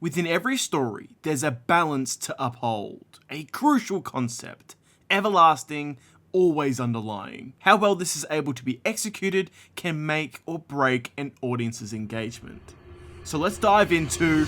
Within every story, there's a balance to uphold, a crucial concept, everlasting, always underlying. How well this is able to be executed can make or break an audience's engagement. So let's dive into...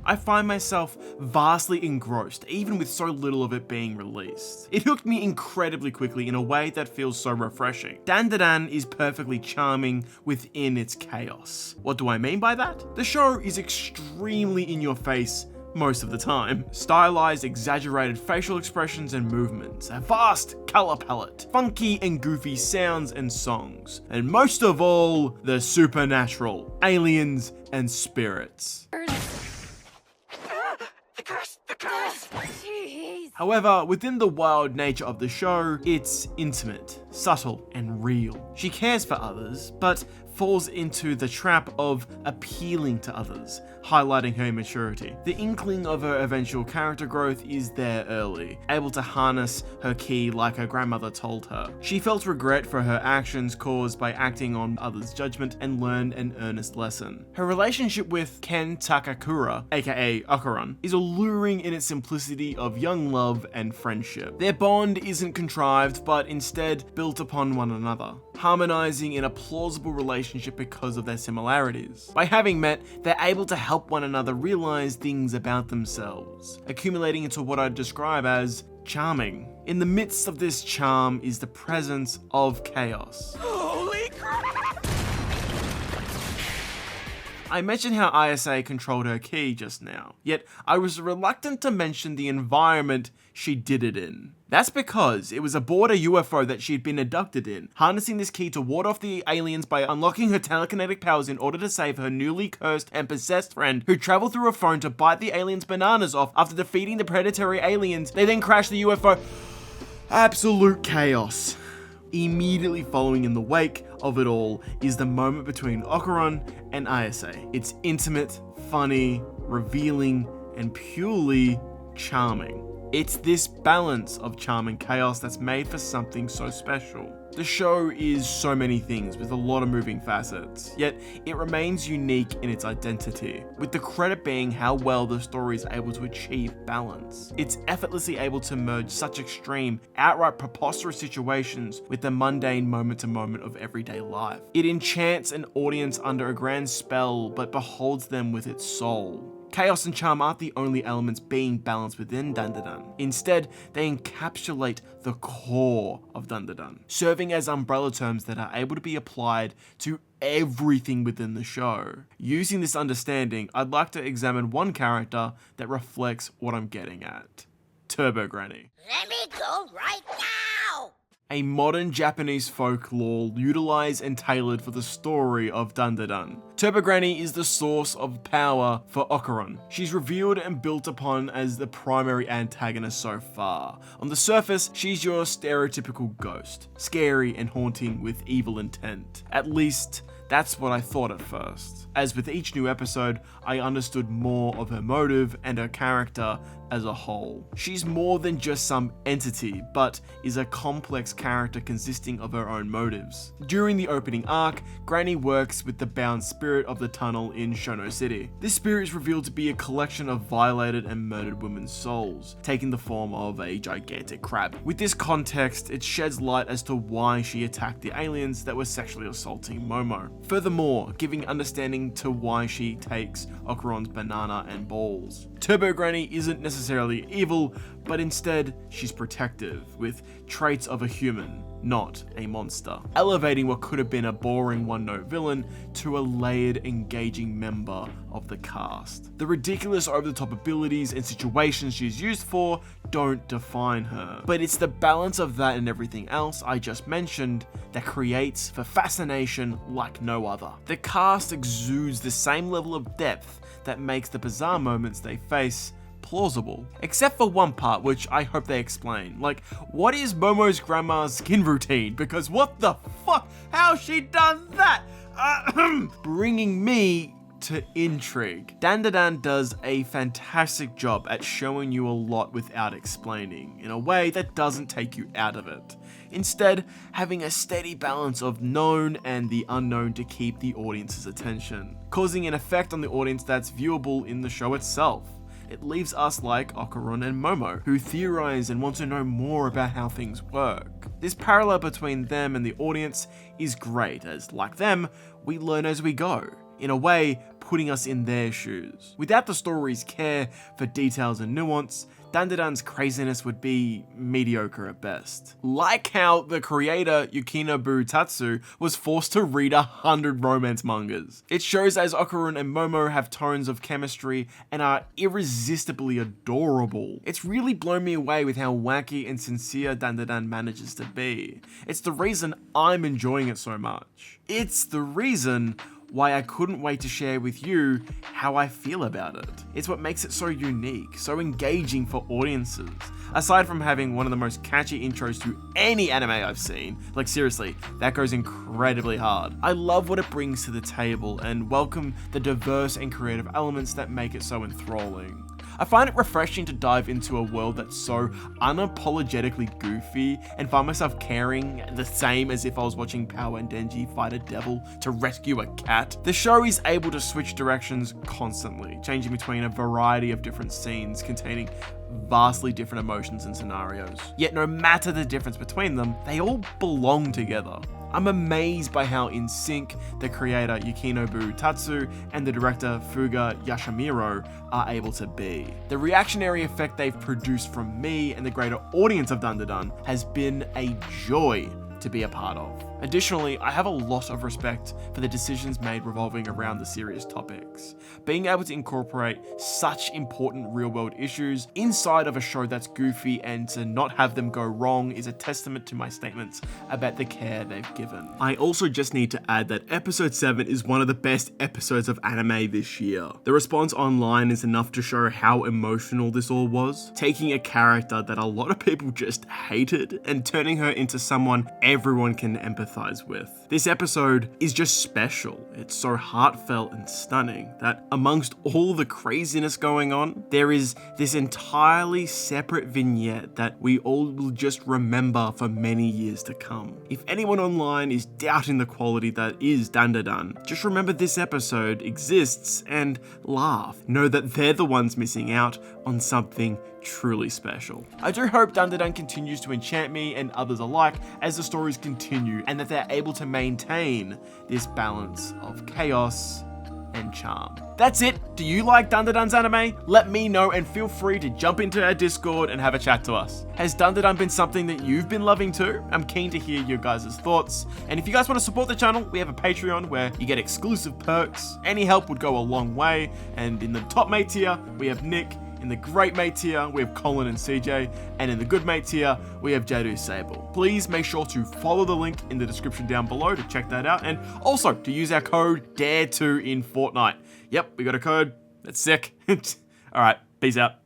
I find myself vastly engrossed, even with so little of it being released. It hooked me incredibly quickly in a way that feels so refreshing. Dandadan is perfectly charming within its chaos. What do I mean by that? The show is extremely in your face most of the time. Stylized, exaggerated facial expressions and movements, a vast color palette, funky and goofy sounds and songs, and most of all, the supernatural, aliens and spirits. However, within the wild nature of the show, it's intimate, subtle, and real. She cares for others, but falls into the trap of appealing to others, highlighting her immaturity. The inkling of her eventual character growth is there early, able to harness her ki like her grandmother told her. She felt regret for her actions caused by acting on others' judgment and learned an earnest lesson. Her relationship with Ken Takakura, aka Okuran, is alluring in its simplicity of young love and friendship. Their bond isn't contrived, but instead built upon one another, harmonizing in a plausible relationship because of their similarities. By having met, they're able to help one another realize things about themselves, accumulating into what I'd describe as charming. In the midst of this charm is the presence of chaos. Holy crap! I mentioned how ISA controlled her ki just now, yet I was reluctant to mention the environment she did it in. That's because it was aboard a UFO that she'd been abducted in, harnessing this ki to ward off the aliens by unlocking her telekinetic powers in order to save her newly cursed and possessed friend, who traveled through a phone to bite the aliens' bananas off after defeating the predatory aliens. They then crashed the UFO. Absolute chaos. Immediately following in the wake of it all is the moment between Okuran and ISA. It's intimate, funny, revealing, and purely charming. It's this balance of charm and chaos that's made for something so special. The show is so many things with a lot of moving facets, yet it remains unique in its identity, with the credit being how well the story is able to achieve balance. It's effortlessly able to merge such extreme, outright preposterous situations with the mundane moment-to-moment of everyday life. It enchants an audience under a grand spell, but beholds them with its soul. Chaos and charm aren't the only elements being balanced within Dandadan. Instead, they encapsulate the core of Dandadan, serving as umbrella terms that are able to be applied to everything within the show. Using this understanding, I'd like to examine one character that reflects what I'm getting at. Turbo Granny. Let me go right now! A modern Japanese folklore utilized and tailored for the story of Dandadan. Turbo Granny is the source of power for Okuran. She's revealed and built upon as the primary antagonist so far. On the surface, she's your stereotypical ghost, scary and haunting with evil intent. At least, that's what I thought at first. As with each new episode, I understood more of her motive and her character as a whole. She's more than just some entity, but is a complex character consisting of her own motives. During the opening arc, Granny works with the bound spirit of the tunnel in Shono City. This spirit is revealed to be a collection of violated and murdered women's souls, taking the form of a gigantic crab. With this context, it sheds light as to why she attacked the aliens that were sexually assaulting Momo. Furthermore, giving understanding to why she takes Okuran's banana and balls. Turbo Granny isn't necessarily evil, but instead she's protective, with traits of a human, not a monster, elevating what could have been a boring one-note villain to a layered, engaging member of the cast. The ridiculous over-the-top abilities and situations she's used for don't define her, but it's the balance of that and everything else I just mentioned that creates for fascination like no other. The cast exudes the same level of depth that makes the bizarre moments they face plausible. Except for one part, which I hope they explain. Like, what is Momo's grandma's skin routine? Because what the fuck? How's she done that? Bringing me to intrigue. Dandadan does a fantastic job at showing you a lot without explaining, in a way that doesn't take you out of it. Instead, having a steady balance of known and the unknown to keep the audience's attention, causing an effect on the audience that's viewable in the show itself. It leaves us like Okarun and Momo, who theorize and want to know more about how things work. This parallel between them and the audience is great, as like them, we learn as we go, in a way putting us in their shoes. Without the story's care for details and nuance, Dandadan's craziness would be mediocre at best. Like how the creator Yukinobu Tatsu was forced to read 100 romance mangas. It shows as Okarun and Momo have tones of chemistry and are irresistibly adorable. It's really blown me away with how wacky and sincere Dandadan manages to be. It's the reason I'm enjoying it so much. It's the reason why I couldn't wait to share with you how I feel about it. It's what makes it so unique, so engaging for audiences. Aside from having one of the most catchy intros to any anime I've seen, like seriously, that goes incredibly hard. I love what it brings to the table and welcome the diverse and creative elements that make it so enthralling. I find it refreshing to dive into a world that's so unapologetically goofy and find myself caring the same as if I was watching Power and Denji fight a devil to rescue a cat. The show is able to switch directions constantly, changing between a variety of different scenes containing vastly different emotions and scenarios. Yet no matter the difference between them, they all belong together. I'm amazed by how in sync the creator Yukinobu Tatsu and the director Fuga Yashimiro are able to be. The reactionary effect they've produced from me and the greater audience of Dandadan has been a joy to be a part of. Additionally, I have a lot of respect for the decisions made revolving around the serious topics. Being able to incorporate such important real-world issues inside of a show that's goofy and to not have them go wrong is a testament to my statements about the care they've given. I also just need to add that episode 7 is one of the best episodes of anime this year. The response online is enough to show how emotional this all was, taking a character that a lot of people just hated and turning her into someone everyone can empathize with. This episode is just special. It's so heartfelt and stunning that amongst all the craziness going on, there is this entirely separate vignette that we all will just remember for many years to come. If anyone online is doubting the quality that is Dandadan, just remember this episode exists and laugh. Know that they're the ones missing out on something truly special. I do hope Dandadan continues to enchant me and others alike as the stories continue, and that they're able to maintain this balance of chaos and charm. That's it. Do you like Dandadan's anime? Let me know and feel free to jump into our Discord and have a chat to us. Has Dandadan been something that you've been loving too? I'm keen to hear your guys' thoughts. And if you guys want to support the channel, we have a Patreon where you get exclusive perks. Any help would go a long way. And in the top mate tier, we have Nick. In the great mate tier, we have Colin and CJ, and in the good mate tier, we have Jadu Sable. Please make sure to follow the link in the description down below to check that out, and also to use our code DARE2 in Fortnite. Yep, we got a code. That's sick. Alright, peace out.